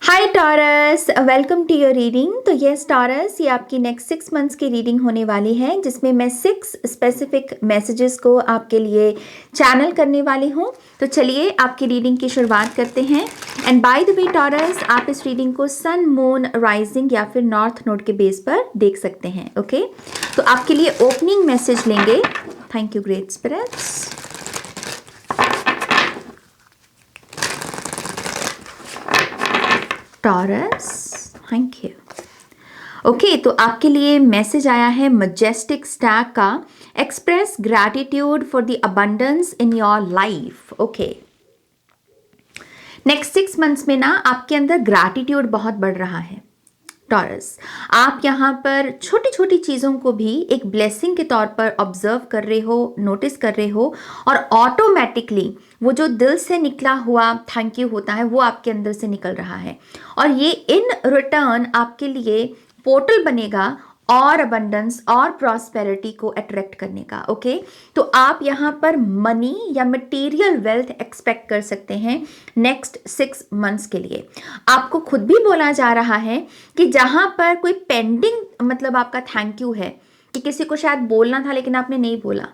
Hi Taurus, welcome to your reading. तो yes Taurus, ये आपकी नेक्स्ट 6 मंथ्स की रीडिंग होने वाली है जिसमें मैं 6 स्पेसिफिक मैसेजेस को आपके लिए चैनल करने वाली हूँ। तो चलिए आपकी रीडिंग की शुरुआत करते हैं। And by the way taurus, आप इस रीडिंग को सन, मून, राइजिंग या फिर नॉर्थ नोड के बेस पर देख सकते हैं। ओके, तो आपके लिए ओपनिंग मैसेज लेंगे। Thank you great spirits. Taurus, thank you. Okay, तो आपके लिए मैसेज आया है मजेस्टिक स्टैग का, express gratitude for the abundance in your life. Okay, next 6 months में ना आपके अंदर ग्रैटिट्यूड बहुत बढ़ रहा है टॉरस। आप यहाँ पर छोटी छोटी चीज़ों को भी एक ब्लेसिंग के तौर पर ऑब्जर्व कर रहे हो, नोटिस कर रहे हो, और ऑटोमेटिकली वो जो दिल से निकला हुआ थैंक यू होता है वो आपके अंदर से निकल रहा है, और ये इन रिटर्न आपके लिए पोर्टल बनेगा और अबंडेंस और प्रॉस्पेरिटी को अट्रैक्ट करने का। ओके, तो आप यहाँ पर मनी या मटेरियल वेल्थ एक्सपेक्ट कर सकते हैं नेक्स्ट 6 मंथ्स के लिए। आपको खुद भी बोला जा रहा है कि जहाँ पर कोई पेंडिंग, मतलब आपका थैंक यू है कि किसी को शायद बोलना था लेकिन आपने नहीं बोला,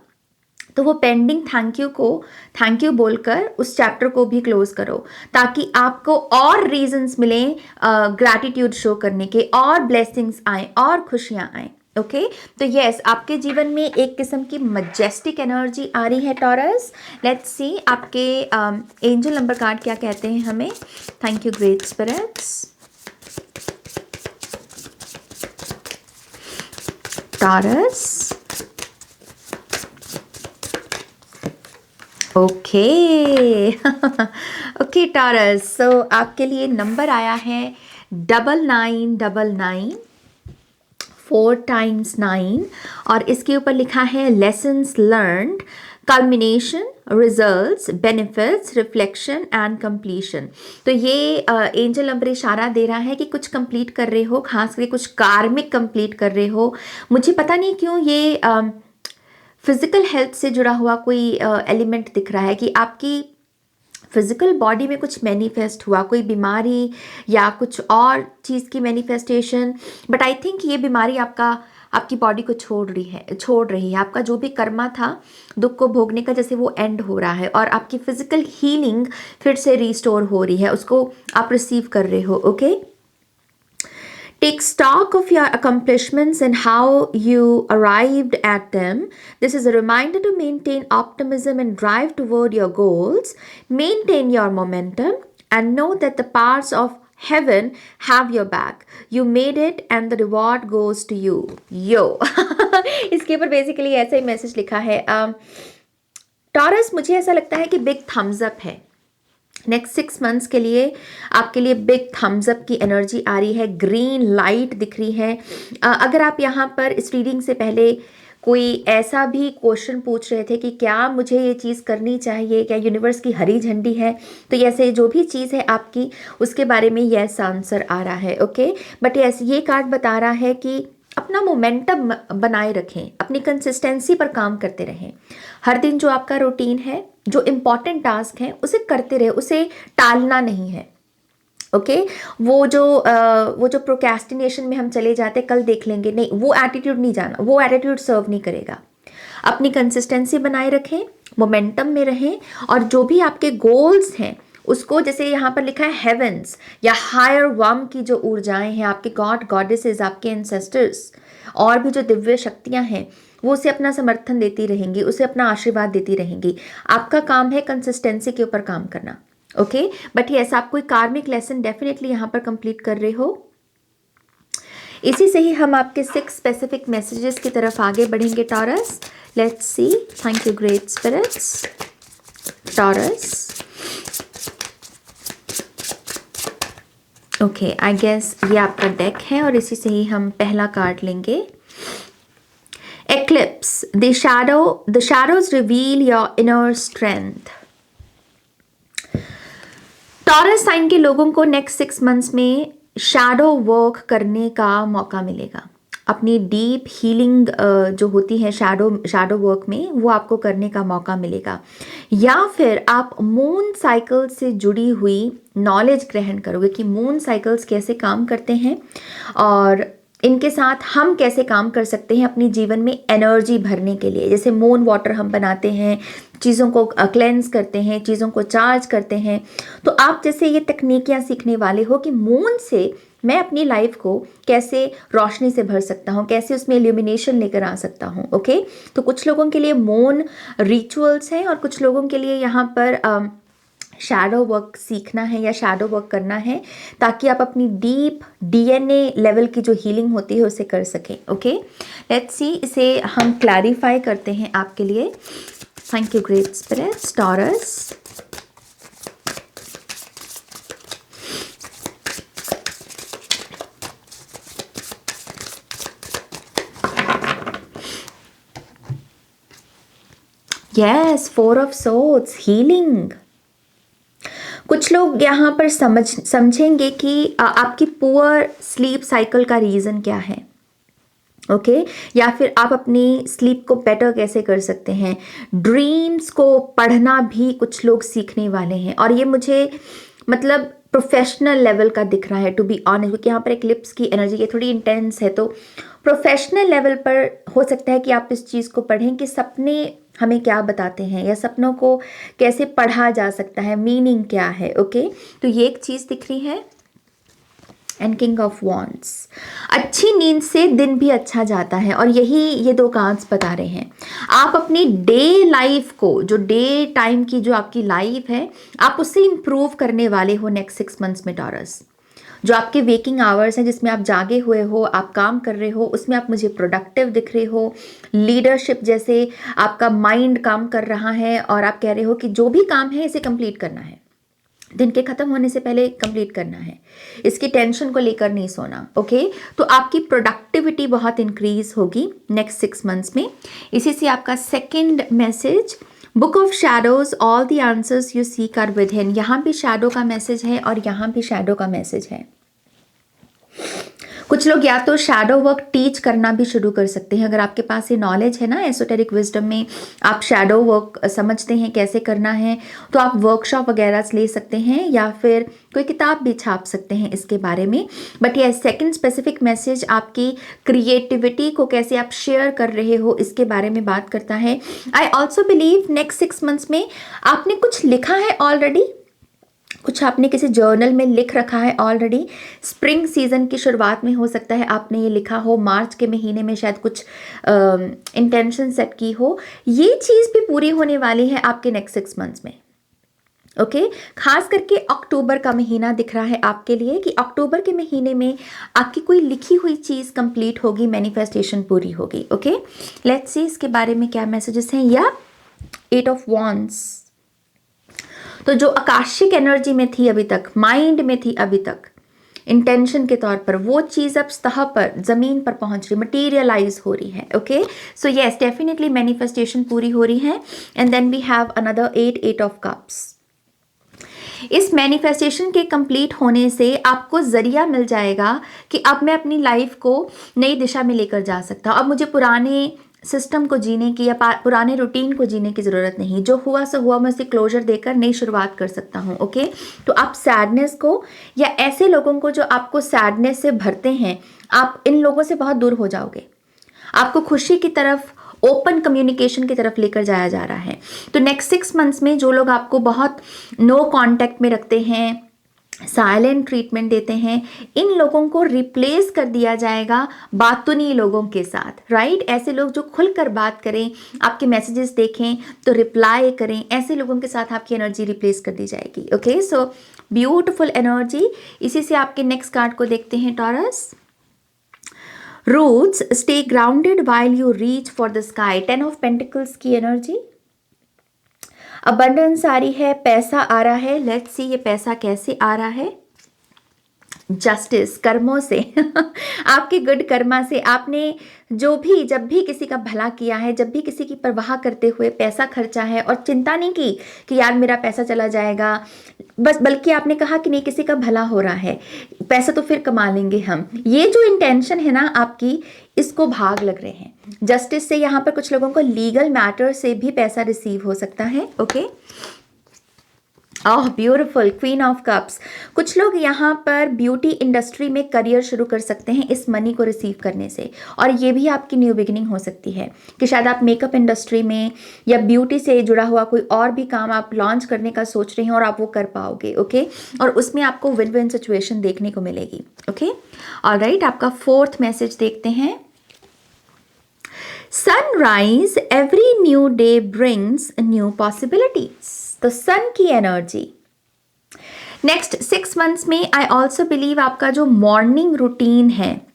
तो वो पेंडिंग थैंक यू बोलकर उस चैप्टर को भी क्लोज करो, ताकि आपको और रीजंस मिले ग्रैटिट्यूड शो करने के, और ब्लेसिंग्स आए और खुशियां आए। ओके, तो यस, आपके जीवन में एक किस्म की मजेस्टिक एनर्जी आ रही है टॉरस। लेट्स सी आपके एंजल नंबर कार्ड क्या कहते हैं हमें। Thank you great spirits. Taurus, okay okay Taurus, so आपके लिए नंबर आया है 9999, 4 x 9, और इसके ऊपर लिखा है lessons learned, culmination, results, benefits, reflection and completion. तो ये एंजल नंबर इशारा दे रहा है कि कुछ कंप्लीट कर रहे हो, खास करके कुछ कार्मिक कंप्लीट कर रहे हो। मुझे पता नहीं क्यों ये फिजिकल हेल्थ से जुड़ा हुआ कोई एलिमेंट दिख रहा है कि आपकी फिजिकल बॉडी में कुछ मैनिफेस्ट हुआ, कोई बीमारी या कुछ और चीज़ की मैनिफेस्टेशन। बट आई थिंक ये बीमारी आपकी बॉडी को छोड़ रही है। आपका जो भी कर्मा था दुख को भोगने का, जैसे वो एंड हो रहा है, और आपकी फिजिकल हीलिंग फिर से रिस्टोर हो रही है, उसको आप रिसीव कर रहे हो। Okay, Take stock of your accomplishments and how you arrived at them. This is a reminder to maintain optimism and drive toward your goals. Maintain your momentum and know that the powers of heaven have your back. You made it and the reward goes to you. Yo. इसके ऊपर basically ऐसा ही message लिखा है। Taurus, मुझे ऐसा लगता है कि बिग थम्स अप है नेक्स्ट 6 मंथ्स के लिए। आपके लिए बिग थम्स अप की एनर्जी आ रही है, ग्रीन लाइट दिख रही है। अगर आप यहाँ पर इस रीडिंग से पहले कोई ऐसा भी क्वेश्चन पूछ रहे थे कि क्या मुझे ये चीज़ करनी चाहिए, क्या यूनिवर्स की हरी झंडी है, तो ऐसे जो भी चीज़ है आपकी, उसके बारे में यस आंसर आ रहा है। ओके, बट यस, ये कार्ड बता रहा है कि अपना मोमेंटम बनाए रखें, अपनी कंसिस्टेंसी पर काम करते रहें। हर दिन जो आपका रूटीन है, जो इम्पॉर्टेंट टास्क है, उसे करते रहे, उसे टालना नहीं है। ओके, वो जो प्रोक्रेस्टिनेशन में हम चले जाते कल देख लेंगे, नहीं, वो एटीट्यूड नहीं जाना, वो एटीट्यूड सर्व नहीं करेगा। अपनी कंसिस्टेंसी बनाए रखें, मोमेंटम में रहें, और जो भी आपके गोल्स हैं उसको, जैसे यहाँ पर लिखा है हेवेंस या हायर वर्म की जो ऊर्जाएं हैं, आपके गॉड गॉडेसेस, आपके एंसेस्टर्स और भी जो दिव्य शक्तियाँ हैं, वो उसे अपना समर्थन देती रहेंगी, उसे अपना आशीर्वाद देती रहेंगी। आपका काम है कंसिस्टेंसी के ऊपर काम करना। ओके, बट यस, आप कोई कार्मिक लेसन डेफिनेटली यहाँ पर कंप्लीट कर रहे हो। इसी से ही हम आपके 6 स्पेसिफिक मैसेजेस की तरफ आगे बढ़ेंगे Taurus. Let's see. Thank you great spirits. Taurus, okay, I guess ये आपका डेक है और इसी से ही हम पहला कार्ड लेंगे। Eclipse, the shadows reveal your inner strength. Taurus sign के लोगों को नेक्स्ट 6 मंथ्स में शैडो वर्क करने का मौका मिलेगा। अपनी डीप हीलिंग जो होती है शैडो वर्क में, वो आपको करने का मौका मिलेगा। या फिर आप मून साइकिल से जुड़ी हुई नॉलेज ग्रहण करोगे कि मून साइकिल्स कैसे काम करते हैं और इनके साथ हम कैसे काम कर सकते हैं अपनी जीवन में एनर्जी भरने के लिए। जैसे मून वाटर हम बनाते हैं, चीज़ों को क्लेंस करते हैं, चीज़ों को चार्ज करते हैं। तो आप जैसे ये तकनीकियाँ सीखने वाले हो कि मून से मैं अपनी लाइफ को कैसे रोशनी से भर सकता हूँ, कैसे उसमें इल्यूमिनेशन लेकर आ सकता हूँ। ओके, तो कुछ लोगों के लिए मून रिचुअल्स हैं और कुछ लोगों के लिए यहाँ पर शैडो वर्क सीखना है या शैडो वर्क करना है, ताकि आप अपनी डीप डीएनए लेवल की जो हीलिंग होती है उसे कर सकें। ओके, लेट्स सी, इसे हम क्लैरिफाई करते हैं आपके लिए। Thank you great spirits. Taurus, yes, 4 of swords, healing. कुछ लोग यहाँ पर समझेंगे कि आपकी पुअर स्लीप साइकिल का रीज़न क्या है। ओके, या फिर आप अपनी स्लीप को बेटर कैसे कर सकते हैं। ड्रीम्स को पढ़ना भी कुछ लोग सीखने वाले हैं, और ये मुझे मतलब प्रोफेशनल लेवल का दिख रहा है, टू बी ऑनेस्ट, क्योंकि यहाँ पर एक लिप्स की एनर्जी ये थोड़ी इंटेंस है। तो प्रोफेशनल लेवल पर हो सकता है कि आप इस चीज़ को पढ़ें कि सपने हमें क्या बताते हैं, या सपनों को कैसे पढ़ा जा सकता है, मीनिंग क्या है। ओके, तो ये एक चीज़ दिख रही है। एंड किंग ऑफ वॉन्ड्स, अच्छी नींद से दिन भी अच्छा जाता है, और यही ये 2 कार्ड्स बता रहे हैं। आप अपनी डे लाइफ को, जो डे टाइम की जो आपकी लाइफ है, आप उससे इम्प्रूव करने वाले हो नेक्स्ट 6 मंथ्स में। टॉरस, जो आपके वेकिंग आवर्स हैं, जिसमें आप जागे हुए हो, आप काम कर रहे हो, उसमें आप मुझे प्रोडक्टिव दिख रहे हो। लीडरशिप जैसे आपका माइंड काम कर रहा है, और आप कह रहे हो कि जो भी काम है इसे कंप्लीट करना है, दिन के ख़त्म होने से पहले कंप्लीट करना है, इसकी टेंशन को लेकर नहीं सोना। ओके, तो आपकी प्रोडक्टिविटी बहुत इंक्रीज होगी नेक्स्ट 6 मंथ्स में। इसी से आपका second message, book of shadows, all the answers you seek are with him. यहाँ भी शैडो का मैसेज है और यहाँ भी शैडो का मैसेज है। कुछ लोग या तो शैडो वर्क टीच करना भी शुरू कर सकते हैं। अगर आपके पास ये नॉलेज है ना एसोटेरिक विजडम में, आप शैडो वर्क समझते हैं कैसे करना है, तो आप वर्कशॉप वगैरह ले सकते हैं, या फिर कोई किताब भी छाप सकते हैं इसके बारे में। बट ये सेकंड स्पेसिफिक मैसेज आपकी क्रिएटिविटी को कैसे आप शेयर कर रहे हो इसके बारे में बात करता है। I also believe next 6 months में आपने कुछ लिखा है ऑलरेडी, कुछ आपने किसी जर्नल में लिख रखा है ऑलरेडी। स्प्रिंग सीजन की शुरुआत में हो सकता है आपने ये लिखा हो, मार्च के महीने में शायद कुछ इंटेंशन सेट की हो। ये चीज़ भी पूरी होने वाली है आपके नेक्स्ट 6 मंथ्स में। ओके, खास करके अक्टूबर का महीना दिख रहा है आपके लिए, कि अक्टूबर के महीने में आपकी कोई लिखी हुई चीज़ कंप्लीट होगी, मैनिफेस्टेशन पूरी होगी। ओके, लेट्स सी इसके बारे में क्या मैसेजेस हैं। या 8 ऑफ वॉन्ड्स, तो जो आकाशिक एनर्जी में थी अभी तक, माइंड में थी अभी तक इंटेंशन के तौर पर, वो चीज़ अब सतह पर, ज़मीन पर पहुंच रही, मटीरियलाइज हो रही है। Okay, so yes, definitely manifestation पूरी हो रही है। And then we have another 8 of cups. इस मैनिफेस्टेशन के कंप्लीट होने से आपको जरिया मिल जाएगा कि अब मैं अपनी लाइफ को नई दिशा में लेकर जा सकता हूँ। अब मुझे पुराने सिस्टम को जीने की या पुराने रूटीन को जीने की ज़रूरत नहीं। जो हुआ सो हुआ, मैं उसे क्लोजर देकर नई शुरुआत कर सकता हूँ। ओके, तो आप सैडनेस को, या ऐसे लोगों को जो आपको सैडनेस से भरते हैं, आप इन लोगों से बहुत दूर हो जाओगे। आपको खुशी की तरफ, ओपन कम्युनिकेशन की तरफ लेकर जाया जा रहा है। तो नेक्स्ट 6 मंथ्स में जो लोग आपको बहुत नो कांटेक्ट में रखते हैं, साइलेंट ट्रीटमेंट देते हैं, इन लोगों को रिप्लेस कर दिया जाएगा बातूनी लोगों के साथ। राइट, ऐसे लोग जो खुलकर बात करें, आपके मैसेजेस देखें तो रिप्लाई करें, ऐसे लोगों के साथ आपकी एनर्जी रिप्लेस कर दी जाएगी। Okay, so beautiful energy. इसी से आपके नेक्स्ट कार्ड को देखते हैं Taurus. Roots stay grounded while you reach for the sky, 10 of pentacles की एनर्जी। अबंडेंस आ रही है, पैसा आ रहा है। लेट्स सी ये पैसा कैसे आ रहा है। जस्टिस, कर्मों से आपके गुड कर्मा से आपने जो भी जब भी किसी का भला किया है, जब भी किसी की परवाह करते हुए पैसा खर्चा है और चिंता नहीं की कि यार मेरा पैसा चला जाएगा, बस बल्कि आपने कहा कि नहीं किसी का भला हो रहा है, पैसा तो फिर कमा लेंगे हम, ये जो इंटेंशन है ना आपकी, इसको भाग लग रहे हैं। जस्टिस से यहाँ पर कुछ लोगों को लीगल मैटर से भी पैसा रिसीव हो सकता है। Okay, oh beautiful, queen of cups. कुछ लोग यहाँ पर ब्यूटी इंडस्ट्री में करियर शुरू कर सकते हैं इस मनी को रिसीव करने से, और ये भी आपकी न्यू बिगिनिंग हो सकती है कि शायद आप मेकअप इंडस्ट्री में या ब्यूटी से जुड़ा हुआ कोई और भी काम आप लॉन्च करने का सोच रहे हैं और आप वो कर पाओगे। ओके, और उसमें आपको विन विन सिचुएशन देखने को मिलेगी। ओके, ऑलराइट, आपका फोर्थ मैसेज देखते हैं। Sunrise, every new day brings new possibilities. तो सन की एनर्जी नेक्स्ट 6 मंथ्स में आई ऑल्सो बिलीव आपका जो मॉर्निंग रूटीन है,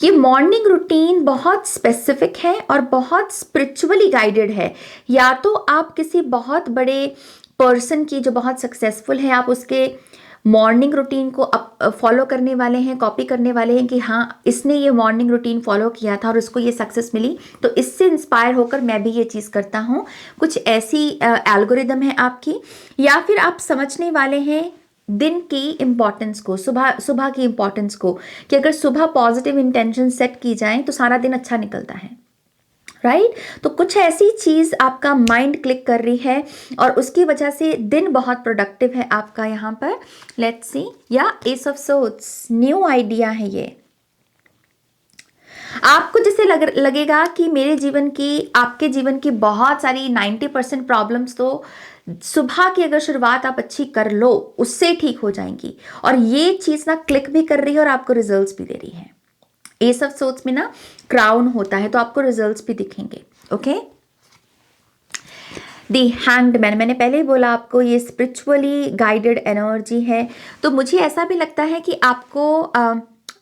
ये मॉर्निंग रूटीन बहुत स्पेसिफिक है और बहुत स्पिरिचुअली गाइडेड है। या तो आप किसी बहुत बड़े पर्सन की जो बहुत सक्सेसफुल है, आप उसके मॉर्निंग रूटीन को फॉलो करने वाले हैं, कॉपी करने वाले हैं कि हाँ इसने ये मॉर्निंग रूटीन फॉलो किया था और उसको ये सक्सेस मिली, तो इससे इंस्पायर होकर मैं भी ये चीज़ करता हूँ। कुछ ऐसी एल्गोरिदम है आपकी। या फिर आप समझने वाले हैं दिन की इम्पॉर्टेंस को, सुबह की इम्पॉर्टेंस को, कि अगर सुबह पॉजिटिव इंटेंशन सेट की जाए तो सारा दिन अच्छा निकलता है। राइट, तो कुछ ऐसी चीज़ आपका माइंड क्लिक कर रही है और उसकी वजह से दिन बहुत प्रोडक्टिव है आपका यहाँ पर। लेट्स सी, या S of swords, new idea है ये। आपको जैसे लगेगा कि मेरे जीवन की, आपके जीवन की बहुत सारी 90% प्रॉब्लम्स तो सुबह की अगर शुरुआत आप अच्छी कर लो उससे ठीक हो जाएंगी, और ये चीज़ ना क्लिक भी कर रही है और आपको रिजल्ट्स भी दे रही है। एस ऑफ सोर्ड्स में ना क्राउन होता है तो आपको रिजल्ट्स भी दिखेंगे। ओके, दी हैंग्ड मैन, मैंने पहले ही बोला आपको ये स्पिरिचुअली गाइडेड एनर्जी है। तो मुझे ऐसा भी लगता है कि आपको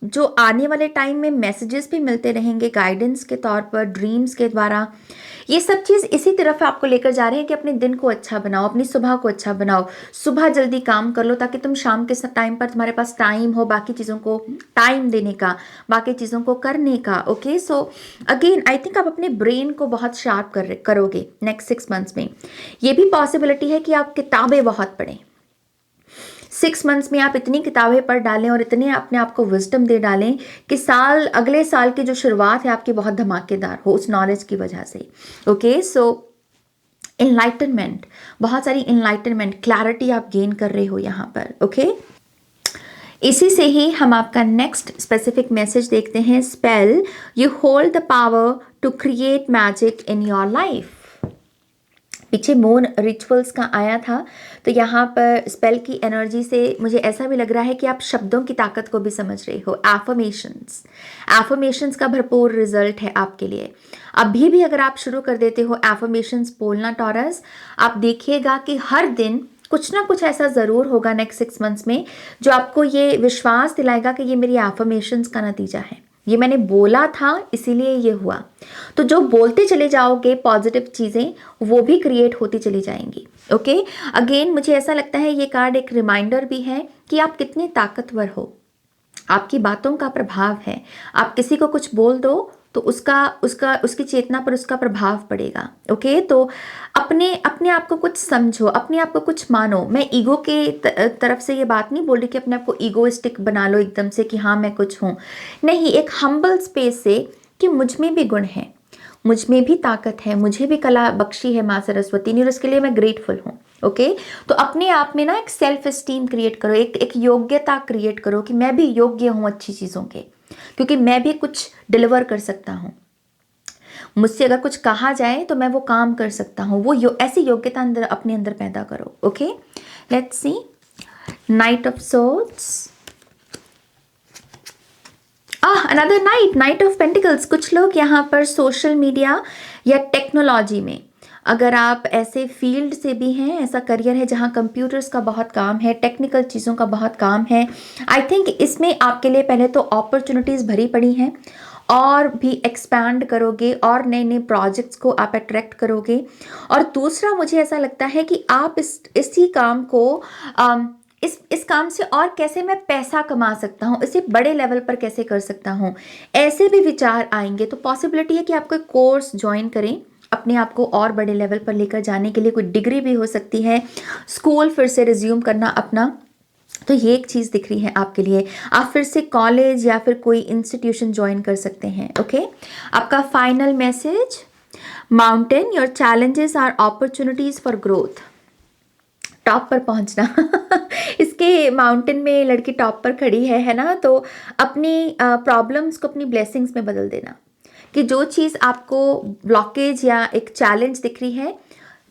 जो आने वाले टाइम में मैसेजेस भी मिलते रहेंगे गाइडेंस के तौर पर, ड्रीम्स के द्वारा। ये सब चीज़ इसी तरफ आपको लेकर जा रहे हैं कि अपने दिन को अच्छा बनाओ, अपनी सुबह को अच्छा बनाओ, सुबह जल्दी काम कर लो ताकि तुम शाम के टाइम पर तुम्हारे पास टाइम हो बाकी चीज़ों को टाइम देने का, बाकी चीज़ों को करने का। Okay, so again I think आप अपने ब्रेन को बहुत शार्प करोगे नेक्स्ट 6 मंथ्स में। ये भी पॉसिबिलिटी है कि आप किताबें बहुत पढ़ें। 6 मंथ्स में आप इतनी किताबें पढ़ डालें और इतने अपने आप को विजडम दे डालें कि अगले साल की जो शुरुआत है आपकी बहुत धमाकेदार हो उस नॉलेज की वजह से। ओके, सो इनलाइटनमेंट, बहुत सारी इनलाइटनमेंट, क्लैरिटी आप गेन कर रहे हो यहाँ पर। ओके, इसी से ही हम आपका नेक्स्ट स्पेसिफिक मैसेज देखते हैं। Spell, you hold the power to create magic in your life. पीछे मून रिचुअल्स का आया था, तो यहाँ पर स्पेल की एनर्जी से मुझे ऐसा भी लग रहा है कि आप शब्दों की ताकत को भी समझ रहे हो। एफर्मेशंस का भरपूर रिजल्ट है आपके लिए। अभी भी अगर आप शुरू कर देते हो एफर्मेशंस बोलना टॉरस, आप देखिएगा कि हर दिन कुछ ना कुछ ऐसा ज़रूर होगा नेक्स्ट 6 मंथ्स में जो आपको ये विश्वास दिलाएगा कि ये मेरी एफर्मेशंस का नतीजा है, ये मैंने बोला था इसीलिए ये हुआ। तो जो बोलते चले जाओगे पॉजिटिव चीज़ें, वो भी क्रिएट होती चली जाएंगी। ओके, अगेन मुझे ऐसा लगता है ये कार्ड एक रिमाइंडर भी है कि आप कितने ताकतवर हो, आपकी बातों का प्रभाव है। आप किसी को कुछ बोल दो तो उसकी चेतना पर उसका प्रभाव पड़ेगा। ओके, तो अपने आप को कुछ समझो, अपने आप को कुछ मानो। मैं ईगो के तरफ से ये बात नहीं बोल रही कि अपने आप को ईगोइस्टिक बना लो एकदम से कि हाँ मैं कुछ हूँ, नहीं, एक हम्बल स्पेस से कि मुझ में भी गुण है, मुझ में भी ताकत है, मुझे भी कला बख्शी है माँ सरस्वती ने और उसके लिए मैं ग्रेटफुल हूँ। ओके, तो अपने आप में ना एक सेल्फ एस्टीम क्रिएट करो, एक योग्यता क्रिएट करो कि मैं भी योग्य हूँ अच्छी चीज़ों के, क्योंकि मैं भी कुछ डिलीवर कर सकता हूँ। मुझसे अगर कुछ कहा जाए तो मैं वो काम कर सकता हूँ। वो ऐसी योग्यता अपने अंदर पैदा करो। Okay, let's see, night of swords, another night of pentacles. कुछ लोग यहाँ पर सोशल मीडिया या टेक्नोलॉजी में, अगर आप ऐसे फील्ड से भी हैं, ऐसा करियर है जहाँ कंप्यूटर्स का बहुत काम है, टेक्निकल चीज़ों का बहुत काम है, आई थिंक इसमें आपके लिए पहले तो अपॉर्चुनिटीज़ भरी पड़ी हैं और भी एक्सपैंड करोगे और नए नए प्रोजेक्ट्स को आप अट्रैक्ट करोगे। और दूसरा मुझे ऐसा लगता है कि आप इसी काम को इस काम से और कैसे मैं पैसा कमा सकता हूँ, इसे बड़े लेवल पर कैसे कर सकता हूँ, ऐसे भी विचार आएंगे। तो पॉसिबिलिटी है कि आप कोई कोर्स ज्वाइन करें अपने आप को और बड़े लेवल पर लेकर जाने के लिए। कोई डिग्री भी हो सकती है, स्कूल फिर से रिज्यूम करना अपना। तो ये एक चीज़ दिख रही है आपके लिए। आप फिर से कॉलेज या फिर कोई इंस्टीट्यूशन ज्वाइन कर सकते हैं। ओके, आपका final message, mountain, your challenges are opportunities for growth. Top पर पहुंचना इसके माउंटेन में लड़की टॉप पर खड़ी है ना, तो अपनी प्रॉब्लम्स को अपनी ब्लेसिंग्स में बदल देना। कि जो चीज़ आपको ब्लॉकेज या एक चैलेंज दिख रही है,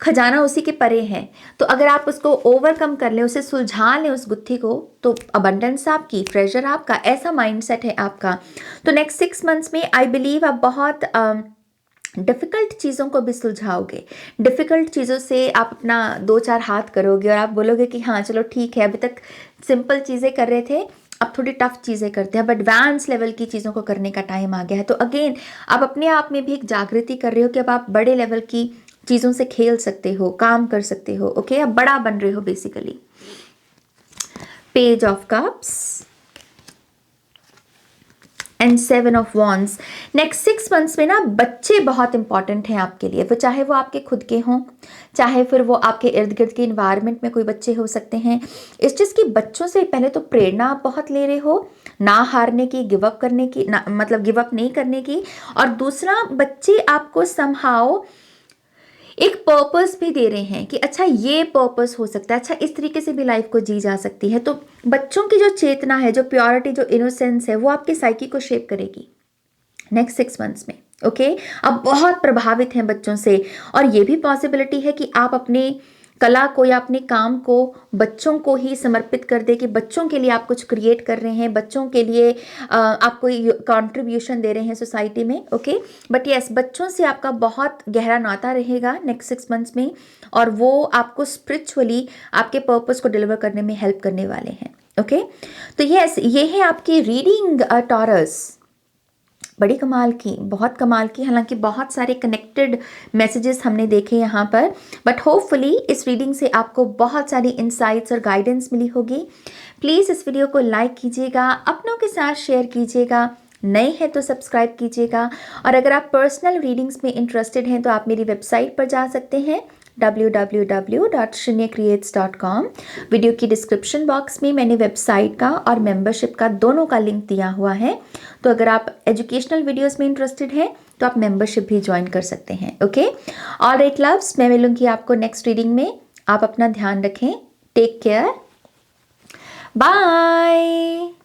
खजाना उसी के परे है। तो अगर आप उसको ओवरकम कर लें, उसे सुलझा लें उस गुत्थी को, तो अबंडेंस आपकी, ट्रेजर आपका, ऐसा माइंडसेट है आपका। तो नेक्स्ट 6 मंथ्स में आई बिलीव आप बहुत डिफ़िकल्ट चीज़ों को भी सुलझाओगे। डिफ़िकल्ट चीज़ों से आप अपना 2-4 हाथ करोगे और आप बोलोगे कि हाँ चलो ठीक है, अभी तक सिंपल चीज़ें कर रहे थे, अब थोड़ी टफ चीज़ें करते हैं, अब एडवांस लेवल की चीज़ों को करने का टाइम आ गया है। तो अगेन आप अपने आप में भी एक जागृति कर रहे हो कि अब आप बड़े लेवल की चीज़ों से खेल सकते हो, काम कर सकते हो। ओके, अब बड़ा बन रहे हो basically. Page of cups and 7 of wands. Next 6 months में ना बच्चे बहुत इंपॉर्टेंट हैं आपके लिए। वो चाहे वो आपके खुद के हों, चाहे फिर वो आपके इर्द गिर्द के इन्वायरमेंट में कोई बच्चे हो सकते हैं। इस चीज़ की बच्चों से पहले तो प्रेरणा आप बहुत ले रहे हो, ना हारने की, गिव अप करने की, ना मतलब गिव अप नहीं करने की। और दूसरा, बच्चे आपको समहाउ एक पर्पस भी दे रहे हैं कि अच्छा ये पर्पस हो सकता है, अच्छा इस तरीके से भी लाइफ को जी जा सकती है। तो बच्चों की जो चेतना है, जो प्योरिटी, जो इनोसेंस है, वो आपके साइकी को शेप करेगी नेक्स्ट 6 मंथ्स में। ओके, आप बहुत प्रभावित हैं बच्चों से। और ये भी पॉसिबिलिटी है कि आप अपने कला को या अपने काम को बच्चों को ही समर्पित कर दे, कि बच्चों के लिए आप कुछ क्रिएट कर रहे हैं, बच्चों के लिए आप कोई कंट्रीब्यूशन दे रहे हैं सोसाइटी में। ओके, बट यस, बच्चों से आपका बहुत गहरा नाता रहेगा नेक्स्ट 6 मंथ्स में, और वो आपको स्पिरिचुअली आपके पर्पस को डिलीवर करने में हेल्प करने वाले हैं। ओके, तो यस, ये है आपकी रीडिंग टॉरस। बड़ी कमाल की, बहुत कमाल की। हालांकि बहुत सारे कनेक्टेड मैसेजेस हमने देखे यहाँ पर, बट होपफुली इस रीडिंग से आपको बहुत सारी इंसाइट्स और गाइडेंस मिली होगी। प्लीज़ इस वीडियो को लाइक कीजिएगा, अपनों के साथ शेयर कीजिएगा, नए हैं तो सब्सक्राइब कीजिएगा। और अगर आप पर्सनल रीडिंग्स में इंटरेस्टेड हैं तो आप मेरी वेबसाइट पर जा सकते हैं www.shrenyacreates.com। वीडियो की डिस्क्रिप्शन बॉक्स में मैंने वेबसाइट का और मेंबरशिप का दोनों का लिंक दिया हुआ है। तो अगर आप एजुकेशनल वीडियोस में इंटरेस्टेड हैं तो आप मेंबरशिप भी ज्वाइन कर सकते हैं। ओके, ऑलराइट लव्स, मैं मिलूंगी आपको नेक्स्ट रीडिंग में। आप अपना ध्यान रखें, टेक केयर, बाय।